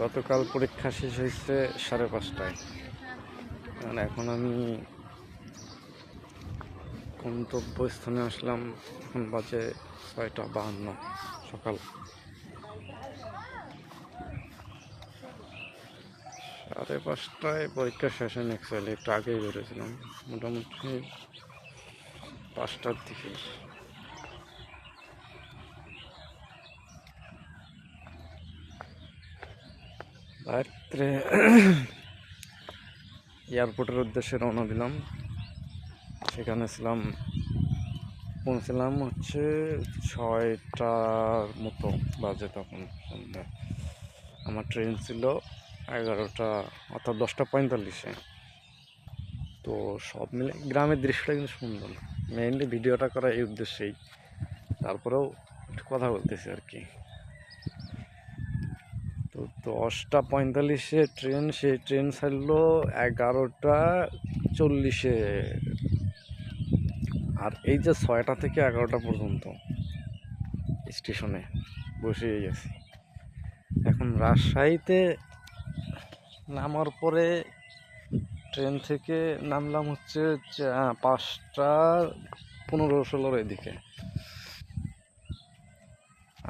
গতকাল পরীক্ষা শেষ হয়েছে 5:30টায়। কারণ এখন আমি গন্তব্যস্থানে আসলাম, এখন বাজে 6:52 সকাল। 5:30টায় পরীক্ষা শেষ হয়নি, অ্যাকচুয়ালি একটু আগেই বেরোছিলাম, মোটামুটি 5টার দিকে। রাত্রে এয়ারপোর্টের উদ্দেশ্যে রওনা দিলাম। সেখানে পৌঁছলাম হচ্ছে 6টার মতো বাজে তখন সন্ধ্যা। আমার ট্রেন ছিল 11টা, অর্থাৎ 10:45-এ। তো সব মিলে গ্রামের দৃশ্যটা কিন্তু সুন্দর। মেইনলি ভিডিওটা করা এই উদ্দেশ্যেই, তারপরেও একটু কথা বলতেছি আর কি। তো 10:45-এ ট্রেন, সেই ট্রেন ছাড়লো 11:40-এ। আর এই যে 6টা থেকে 11টা পর্যন্ত স্টেশনে বসেই গেছি। এখন রাজশাহীতে নামার পরে ট্রেন থেকে নামলাম হচ্ছে 5:15-16 এদিকে।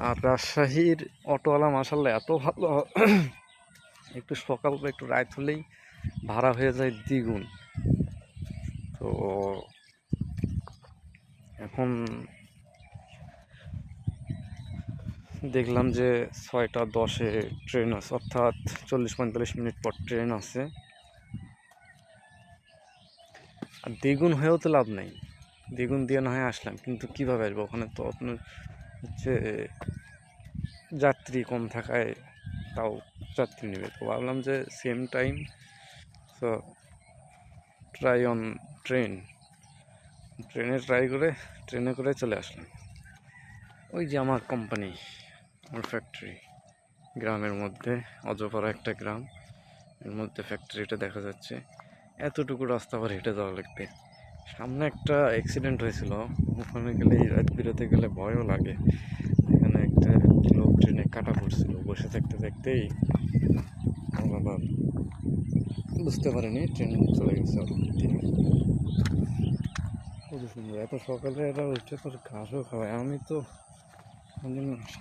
আর রাজশাহীর অটোওয়ালা মাশাআল্লাহ এত ভালো, একটু সকাল বা একটু রাত হলেই ভাড়া হয়ে যায় দ্বিগুণ। তো এখন দেখলাম যে 6:10-এ ট্রেন আছে, অর্থাৎ 40-45 মিনিট পর ট্রেন আছে। আর দ্বিগুণ হয়েও তো লাভ নাই, দ্বিগুণ দিয়ে না হয় আসলাম, কিন্তু কীভাবে আসবো? ওখানে তো আপনার হচ্ছে যাত্রী কম থাকায় তাও যাত্রী নেবে। তো ভাবলাম যে সেম টাইম, তো ট্রাই অন ট্রেনে করে চলে আসলাম। ওই যে আমার কোম্পানি, আমার ফ্যাক্টরি, গ্রামের মধ্যে, অজপাড়া একটা গ্রাম, এর মধ্যে ফ্যাক্টরিটা দেখা যাচ্ছে। এতটুকু রাস্তা আবার হেঁটে যাওয়া লাগবে। সামনে একটা অ্যাক্সিডেন্ট হয়েছিল, ওখানে গেলে রাত বেরোতে গেলে ভয়ও লাগে। এখানে একটা লোক ট্রেনে কাটা পড়ছিল, বসে থাকতে থাকতেই আবার বুঝতে পারেনি, ট্রেন চলে গেছে। কত সুন্দর, এত সকালে এরা উঠে তোর ঘাসও খাওয়ায়। আমি তো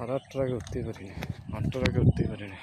8টার আগে উঠতেই পারি না, 8টার আগে উঠতেই পারি না।